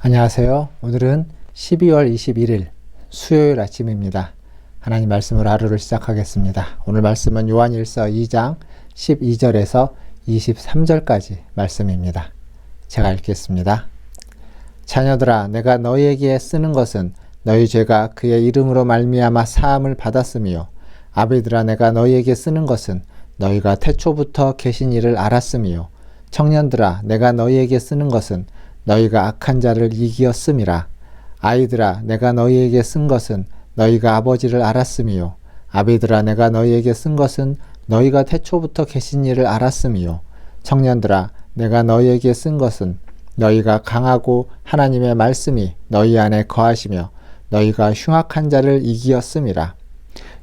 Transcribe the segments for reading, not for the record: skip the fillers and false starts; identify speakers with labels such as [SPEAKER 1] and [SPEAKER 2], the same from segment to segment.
[SPEAKER 1] 안녕하세요. 오늘은 12월 21일 수요일 아침입니다. 하나님 말씀으로 하루를 시작하겠습니다. 오늘 말씀은 요한일서 2장 12절에서 23절까지 말씀입니다. 제가 읽겠습니다. 자녀들아, 내가 너희에게 쓰는 것은 너희 죄가 그의 이름으로 말미암아 사함을 받았으며, 아비들아, 내가 너희에게 쓰는 것은 너희가 태초부터 계신 이를 알았으며, 청년들아, 내가 너희에게 쓰는 것은 너희가 악한 자를 이기었음이라. 아이들아, 내가 너희에게 쓴 것은 너희가 아버지를 알았으며, 아비들아, 내가 너희에게 쓴 것은 너희가 태초부터 계신 이를 알았으며, 청년들아, 내가 너희에게 쓴 것은 너희가 강하고 하나님의 말씀이 너희 안에 거하시며 너희가 흉악한 자를 이기었음이라.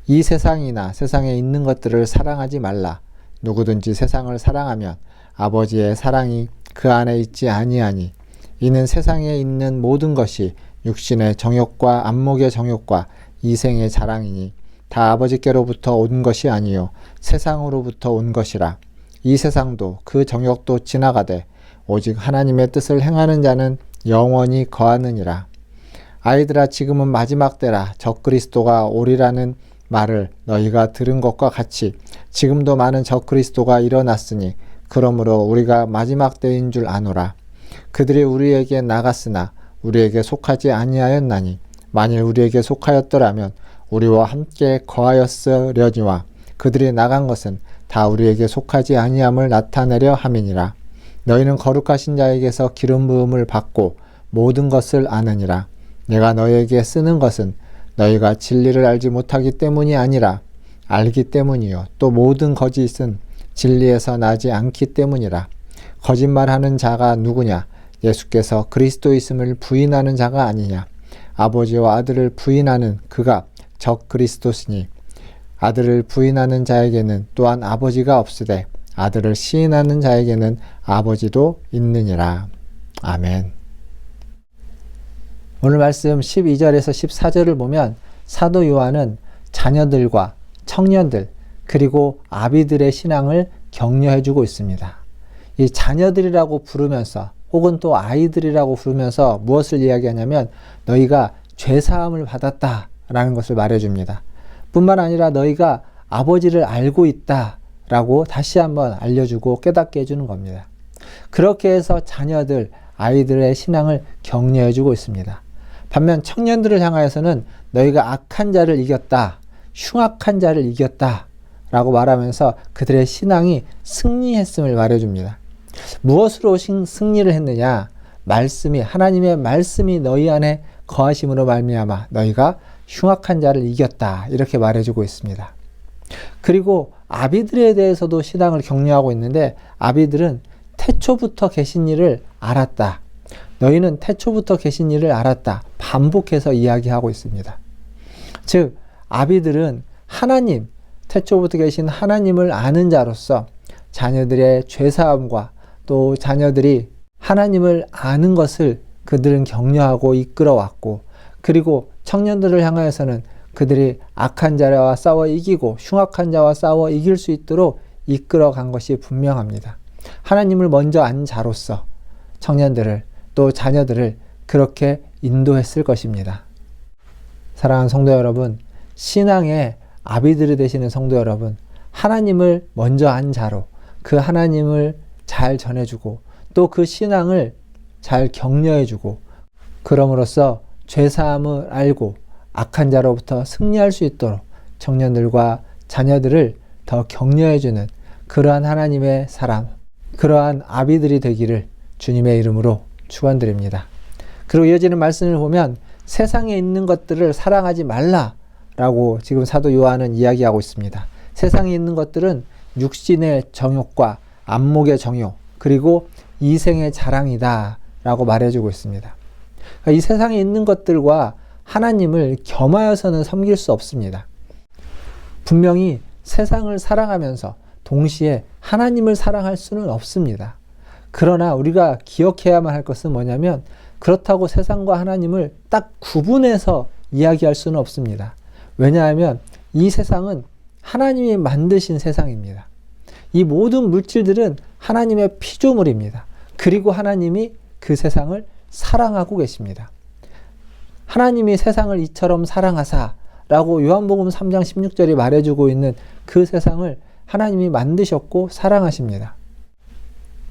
[SPEAKER 1] 이 세상이나 세상에 있는 것들을 사랑하지 말라. 누구든지 세상을 사랑하면 아버지의 사랑이 그 안에 있지 아니하니, 이는 세상에 있는 모든 것이 육신의 정욕과 안목의 정욕과 이생의 자랑이니 다 아버지께로부터 온 것이 아니요 세상으로부터 온 것이라. 이 세상도 그 정욕도 지나가되 오직 하나님의 뜻을 행하는 자는 영원히 거하느니라. 아이들아, 지금은 마지막 때라. 적그리스도가 오리라는 말을 너희가 들은 것과 같이 지금도 많은 적그리스도가 일어났으니, 그러므로 우리가 마지막 때인 줄 아노라. 그들이 우리에게 나갔으나 우리에게 속하지 아니하였나니, 만일 우리에게 속하였더라면 우리와 함께 거하였으려니와 그들이 나간 것은 다 우리에게 속하지 아니함을 나타내려 함이니라. 너희는 거룩하신 자에게서 기름 부음을 받고 모든 것을 아느니라. 내가 너희에게 쓰는 것은 너희가 진리를 알지 못하기 때문이 아니라 알기 때문이요 또 모든 거짓은 진리에서 나지 않기 때문이라. 거짓말하는 자가 누구냐? 예수께서 그리스도이심을 부인하는 자가 아니냐? 아버지와 아들을 부인하는 그가 적그리스도시니, 아들을 부인하는 자에게는 또한 아버지가 없으되 아들을 시인하는 자에게는 아버지도 있느니라. 아멘. 오늘 말씀 12절에서 14절을 보면 사도 요한은 자녀들과 청년들 그리고 아비들의 신앙을 격려해주고 있습니다. 이 자녀들이라고 부르면서 혹은 또 아이들이라고 부르면서 무엇을 이야기하냐면 너희가 죄사함을 받았다라는 것을 말해줍니다. 뿐만 아니라 너희가 아버지를 알고 있다라고 다시 한번 알려주고 깨닫게 해주는 겁니다. 그렇게 해서 자녀들, 아이들의 신앙을 격려해주고 있습니다. 반면 청년들을 향하여서는 너희가 악한 자를 이겼다, 흉악한 자를 이겼다 라고 말하면서 그들의 신앙이 승리했음을 말해줍니다. 무엇으로 승리를 했느냐? 말씀이, 하나님의 말씀이 너희 안에 거하심으로 말미암아 너희가 흉악한 자를 이겼다, 이렇게 말해주고 있습니다. 그리고 아비들에 대해서도 신앙을 격려하고 있는데, 아비들은 태초부터 계신 이를 알았다, 너희는 태초부터 계신 이를 알았다, 반복해서 이야기하고 있습니다. 즉 아비들은 하나님, 태초부터 계신 하나님을 아는 자로서 자녀들의 죄사함과 또 자녀들이 하나님을 아는 것을 그들은 격려하고 이끌어왔고, 그리고 청년들을 향하여서는 그들이 악한 자와 싸워 이기고 흉악한 자와 싸워 이길 수 있도록 이끌어간 것이 분명합니다. 하나님을 먼저 안 자로서 청년들을 또 자녀들을 그렇게 인도했을 것입니다. 사랑하는 성도 여러분, 신앙의 아비들이 되시는 성도 여러분, 하나님을 먼저 안 자로 그 하나님을 잘 전해주고 또 그 신앙을 잘 격려해주고, 그럼으로써 죄사함을 알고 악한 자로부터 승리할 수 있도록 청년들과 자녀들을 더 격려해주는 그러한 하나님의 사람, 그러한 아비들이 되기를 주님의 이름으로 축원드립니다. 그리고 이어지는 말씀을 보면 세상에 있는 것들을 사랑하지 말라라고 지금 사도 요한은 이야기하고 있습니다. 세상에 있는 것들은 육신의 정욕과 안목의 정욕 그리고 이생의 자랑이다 라고 말해주고 있습니다. 그러니까 이 세상에 있는 것들과 하나님을 겸하여서는 섬길 수 없습니다. 분명히 세상을 사랑하면서 동시에 하나님을 사랑할 수는 없습니다. 그러나 우리가 기억해야만 할 것은 뭐냐면, 그렇다고 세상과 하나님을 딱 구분해서 이야기할 수는 없습니다. 왜냐하면 이 세상은 하나님이 만드신 세상입니다. 이 모든 물질들은 하나님의 피조물입니다. 그리고 하나님이 그 세상을 사랑하고 계십니다. 하나님이 세상을 이처럼 사랑하사 라고 요한복음 3장 16절이 말해주고 있는 그 세상을 하나님이 만드셨고 사랑하십니다.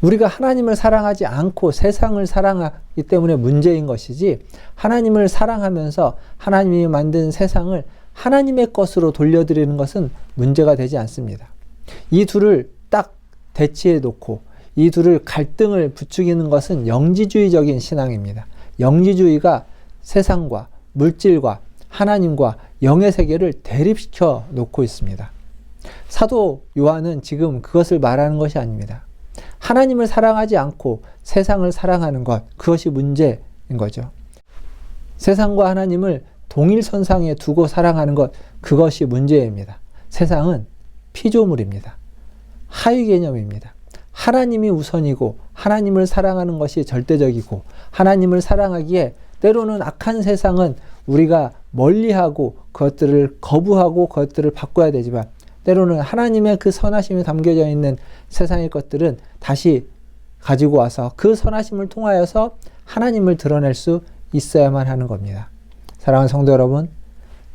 [SPEAKER 1] 우리가 하나님을 사랑하지 않고 세상을 사랑하기 때문에 문제인 것이지, 하나님을 사랑하면서 하나님이 만든 세상을 하나님의 것으로 돌려드리는 것은 문제가 되지 않습니다. 이 둘을 딱 대치해 놓고 이 둘을 갈등을 부추기는 것은 영지주의적인 신앙입니다. 영지주의가 세상과 물질과 하나님과 영의 세계를 대립시켜 놓고 있습니다. 사도 요한은 지금 그것을 말하는 것이 아닙니다. 하나님을 사랑하지 않고 세상을 사랑하는 것, 그것이 문제인 거죠. 세상과 하나님을 동일선상에 두고 사랑하는 것, 그것이 문제입니다. 세상은 피조물입니다. 하위 개념입니다. 하나님이 우선이고 하나님을 사랑하는 것이 절대적이고, 하나님을 사랑하기에 때로는 악한 세상은 우리가 멀리하고 그것들을 거부하고 그것들을 바꿔야 되지만, 때로는 하나님의 그 선하심이 담겨져 있는 세상의 것들은 다시 가지고 와서 그 선하심을 통하여서 하나님을 드러낼 수 있어야만 하는 겁니다. 사랑하는 성도 여러분,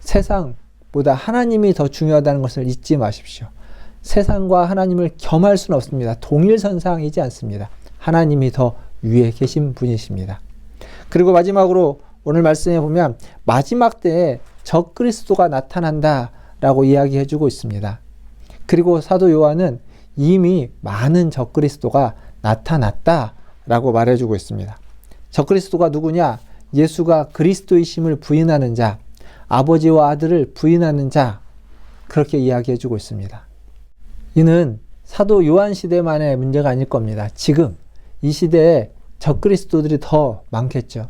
[SPEAKER 1] 세상보다 하나님이 더 중요하다는 것을 잊지 마십시오. 세상과 하나님을 겸할 수는 없습니다. 동일선상이지 않습니다. 하나님이 더 위에 계신 분이십니다. 그리고 마지막으로 오늘 말씀에 보면 마지막 때에 적그리스도가 나타난다 라고 이야기해 주고 있습니다. 그리고 사도 요한은 이미 많은 적그리스도가 나타났다 라고 말해 주고 있습니다. 적그리스도가 누구냐? 예수가 그리스도이심을 부인하는 자, 아버지와 아들을 부인하는 자, 그렇게 이야기해 주고 있습니다. 이는 사도 요한 시대만의 문제가 아닐 겁니다. 지금 이 시대에 적그리스도들이 더 많겠죠.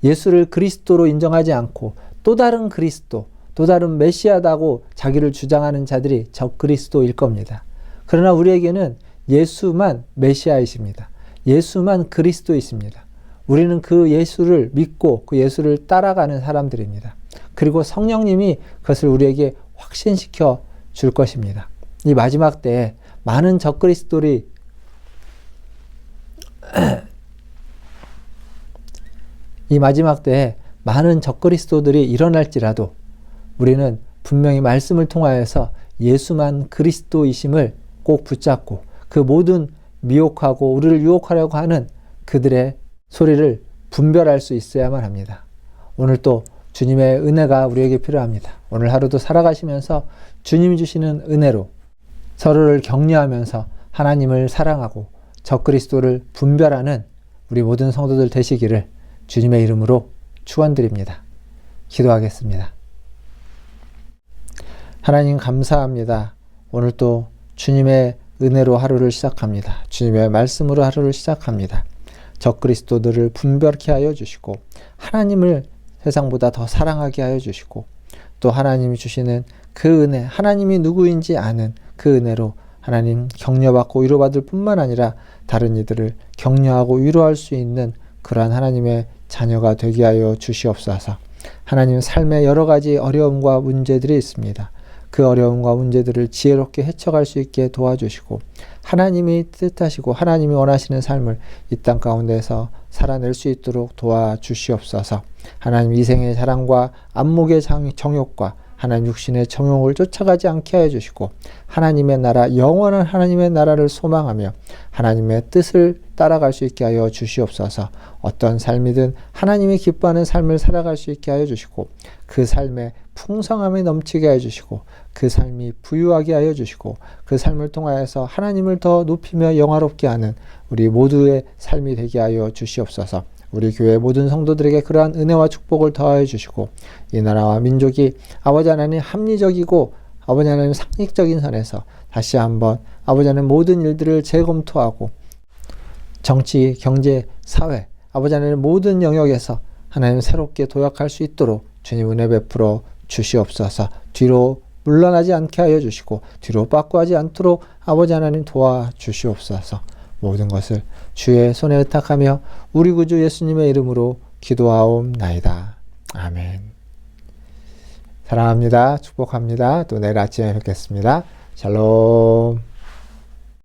[SPEAKER 1] 예수를 그리스도로 인정하지 않고 또 다른 그리스도, 또 다른 메시아다고 자기를 주장하는 자들이 적그리스도일 겁니다. 그러나 우리에게는 예수만 메시아이십니다. 예수만 그리스도이십니다. 우리는 그 예수를 믿고 그 예수를 따라가는 사람들입니다. 그리고 성령님이 그것을 우리에게 확신시켜 줄 것입니다. 이 마지막 때에 많은 적그리스도들이 이 마지막 때에 많은 적그리스도들이 일어날지라도 우리는 분명히 말씀을 통하여서 예수만 그리스도이심을 꼭 붙잡고 그 모든 미혹하고 우리를 유혹하려고 하는 그들의 소리를 분별할 수 있어야만 합니다. 오늘 또 주님의 은혜가 우리에게 필요합니다. 오늘 하루도 살아가시면서 주님이 주시는 은혜로 서로를 격려하면서 하나님을 사랑하고 적그리스도를 분별하는 우리 모든 성도들 되시기를 주님의 이름으로 축원드립니다. 기도하겠습니다. 하나님 감사합니다. 오늘 또 주님의 은혜로 하루를 시작합니다. 주님의 말씀으로 하루를 시작합니다. 적그리스도들을 분별케 하여 주시고 하나님을 세상보다 더 사랑하게 하여 주시고 또 하나님이 주시는 그 은혜, 하나님이 누구인지 아는 그 은혜로 하나님 격려받고 위로받을 뿐만 아니라 다른 이들을 격려하고 위로할 수 있는 그러한 하나님의 자녀가 되게 하여 주시옵소서. 하나님 삶에 여러 가지 어려움과 문제들이 있습니다. 그 어려움과 문제들을 지혜롭게 헤쳐갈 수 있게 도와주시고 하나님이 뜻하시고 하나님이 원하시는 삶을 이 땅 가운데서 살아낼 수 있도록 도와주시옵소서. 하나님 이생의 자랑과 안목의 정욕과 하나님 육신의 정욕을 쫓아가지 않게 하여 주시고 하나님의 나라, 영원한 하나님의 나라를 소망하며 하나님의 뜻을 따라갈 수 있게 하여 주시옵소서. 어떤 삶이든 하나님이 기뻐하는 삶을 살아갈 수 있게 하여 주시고 그 삶에 풍성함이 넘치게 하여 주시고 그 삶이 부유하게 하여 주시고 그 삶을 통하여서 하나님을 더 높이며 영화롭게 하는 우리 모두의 삶이 되게 하여 주시옵소서. 우리 교회 모든 성도들에게 그러한 은혜와 축복을 더하여 주시고 이 나라와 민족이 아버지 하나님 합리적이고 아버지 하나님 상식적인 선에서 다시 한번 아버지 하나님 모든 일들을 재검토하고 정치, 경제, 사회 아버지 하나님 모든 영역에서 하나님 새롭게 도약할 수 있도록 주님 은혜 베풀어 주시옵소서. 뒤로 물러나지 않게 하여 주시고 뒤로 빠꾸하지 않도록 아버지 하나님 도와주시옵소서. 모든 것을 주의 손에 의탁하며 우리 구주 예수님의 이름으로 기도하옵나이다. 아멘. 사랑합니다. 축복합니다. 또 내일 아침에 뵙겠습니다. 샬롬.